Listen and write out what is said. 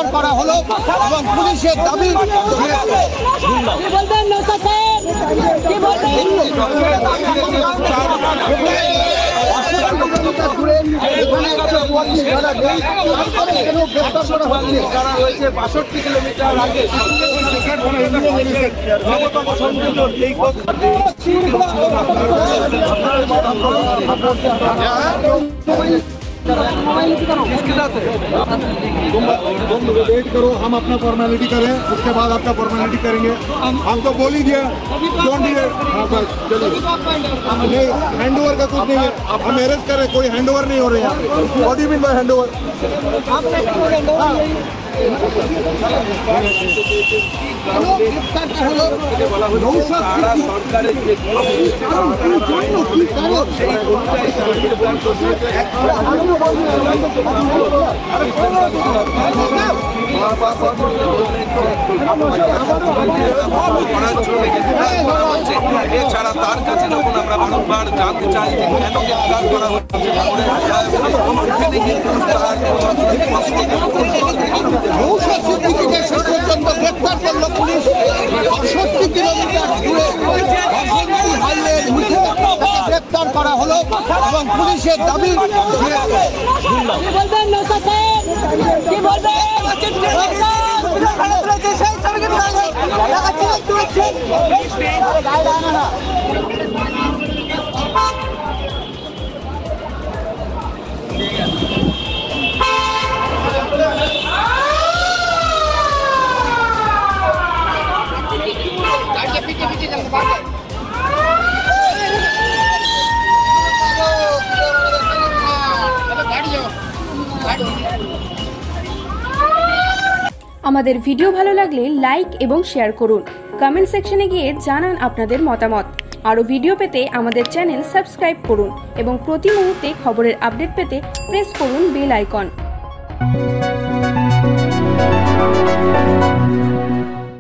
গ্রেফতার করা হলো এবং পুলিশের দাবি যারা রয়েছে 62 কিলোমিটার আগে वेट करो, हम अपना फॉर्मेलिटी करें, उसके बाद आपका फॉर्मेलिटी करेंगे। हम तो बोल ही दिया, डोंट डू इट। हाँ बस चलिए, हैंड ओवर का कुछ नहीं है। हम अरेस्ट करें, कोई हैंड ओवर नहीं हो रहे हैं। What do you mean by hand over? এছাড়া তার কাছে যখন আমরা বারবার জানতে চাই কেন গ্রেফতার করা হচ্ছে গ্রেফতার করলো পুলিশ। 62 কিলোমিটার দূরে গ্রেফতার করা হলো এবং পুলিশের দাবি আমাদের ভিডিও ভালো লাগলে লাইক এবং শেয়ার করুন। কমেন্ট সেকশনে গিয়ে জানান আপনাদের মতামত। আরও ভিডিও পেতে আমাদের চ্যানেল সাবস্ক্রাইব করুন এবং প্রতি মুহূর্তে খবরের আপডেট পেতে প্রেস করুন বেল আইকন।